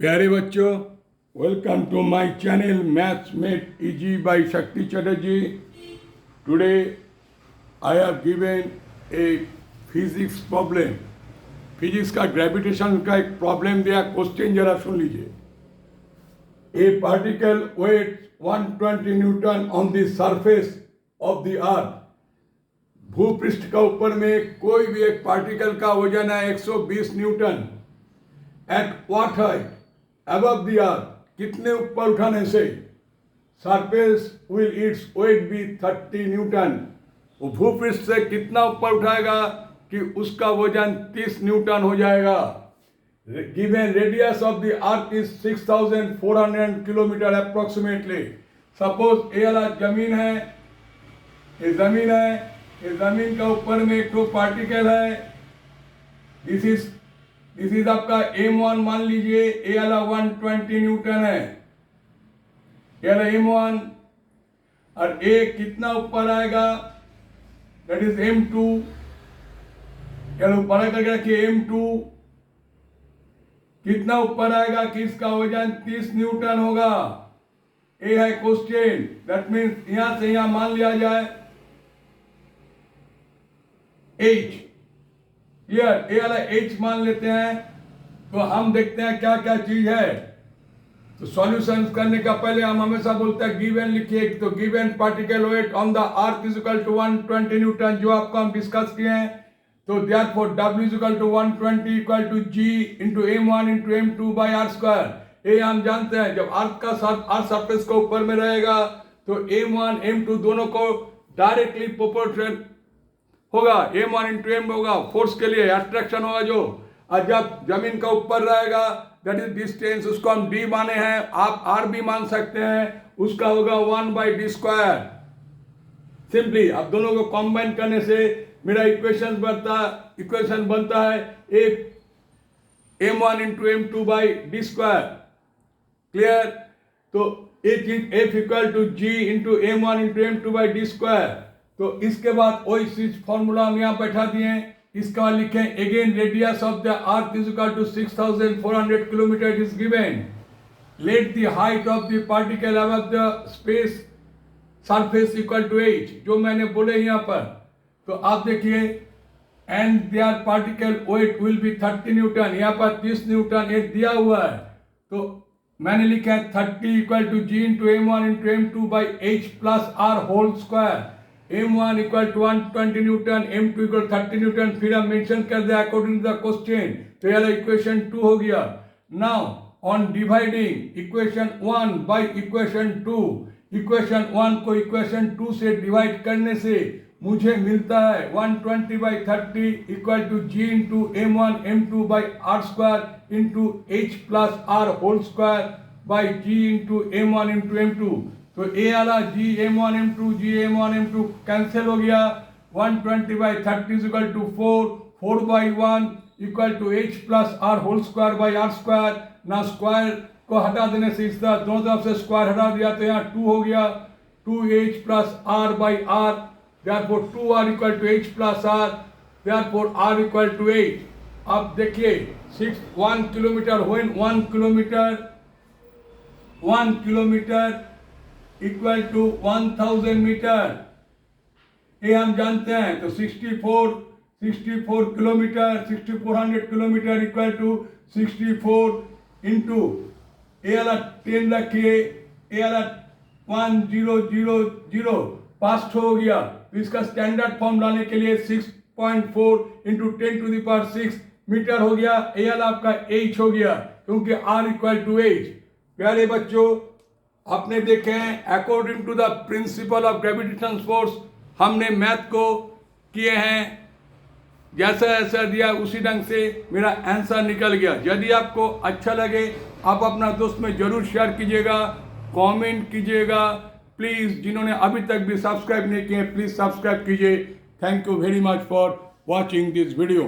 प्यारे बच्चों, welcome to my channel maths made easy by Shakti Chatterjee. Today I have given a physics problem. Physics का gravitation का एक problem दिया। क्वेश्चन जरा सुन लीजिए। A particle weight 120 newton on the surface of the earth. भूपृष्ठ का ऊपर में कोई भी एक पार्टिकल का वजन है 120 newton. At what height above the earth, कितने ऊपर उठाने से surface will its weight be 30 newton. वो भूपृष्ठ से कितना ऊपर उठाएगा कि उसका वजन 30 न्यूटन हो जाएगा। Given radius of the earth is 6400 kilometre approximately. Suppose ये वाला जमीन है, ये जमीन है, ये जमीन का ऊपर में एक तो पार्टिकल है। दिस इज आपका M1 मान लीजिए। ए वाला 120 न्यूटन है, ये वाला M1। और ए कितना ऊपर आएगा, दैट इज M2। ऊपर करके रखिए M2 कितना ऊपर आएगा कि इसका वजन 30 न्यूटन होगा। ये है क्वेश्चन। दैट मीन्स यहां से यहां मान लिया जाए H। क्लियर, ए वाला H मान लेते हैं। तो हम देखते हैं क्या क्या चीज है। तो सॉल्यूशंस करने का पहले हम हमेशा बोलते हैं गिवन लिखिए। तो given particle weight on the earth is equal to 120 newton, जो आपको हम डिस्कस किए हैं। तो therefore W is equal to 120 equal to G into M1 into M2 by R square. ये हम जानते हैं जब अर्थ सरफेस को ऊपर में रहेगा तो M1 M2 दोनों को डायरेक्टली प्रोपोर्शनल होगा। M1 इंटू M होगा फोर्स के लिए, अट्रैक्शन होगा जो। और जब जमीन का ऊपर रहेगा दैट इज डिस्टेंस, उसको हम D माने हैं, आप R भी मान सकते हैं, उसका होगा 1/d स्क्वायर। सिंपली अब दोनों को कंबाइन करने से मेरा इक्वेशन बनता है एक M1 into M2 by D square. Clear. तो एक चीज F equal to G into M1 into M2 by D square. तो इसके बाद वही चीज फॉर्मूला हम यहाँ बैठा दिए। इसका लिखें again radius of the earth is equal to 6400 kilometre is given. Let the height of the particle above the space surface equal to h, जो मैंने बोले यहाँ पर। तो आप देखिए and there particle weight will be 30 newton. यहाँ पर 30 न्यूटन ये दिया हुआ है। तो मैंने लिखा है 30 equal to G into M1 into M2 by H plus R whole square. M1 equal to 120 newton, M2 equal 30 newton. फिर हम मेंशन कर दिया अकॉर्डिंग टू द क्वेश्चन। तो यह इक्वेशन 2 हो गया। Now on dividing equation 1 by equation 2, equation 1 को equation 2 से डिवाइड करने से मुझे मिलता है 120 by 30 equal to G into M1 M2 by R square into H plus R whole square by G into M1 into M2। तो ए वाला G M1 M2 G M1 M2 cancel हो गया। 120 by 30 equal to 4 by 1 equal to H plus R whole square by R square. ना square को हटा देने से इस तरह दोनों तरफ से स्क्वायर हटा दिया तो यहाँ 2 हो गया। 2H plus R by R, therefore 2R equal to H plus R, therefore R equal to 8। अब देखिए 1 kilometre when 1 kilometre equal to 1000 metre, ये हम जानते हैं। तो 64 kilometre 6400 kilometre equal to 64 into a वाला 10 रखिए, ए वाला 1000 पास्ट हो गया। तो इसका स्टैंडर्ड फॉर्म लाने के लिए 6.4 into 10 to the power 6 metre हो गया। ए वाला आपका H हो गया क्योंकि R इक्वल टू H। प्यारे बच्चों, आपने देखे हैं according to the principle of gravitation force हमने मैथ को किए हैं। जैसा ऐसा दिया उसी ढंग से मेरा आंसर निकल गया। यदि आपको अच्छा लगे आप अपना दोस्त में जरूर शेयर कीजिएगा, कमेंट कीजिएगा। प्लीज़ जिन्होंने अभी तक भी सब्सक्राइब नहीं किए प्लीज़ सब्सक्राइब कीजिए। Thank you very much for watching this video.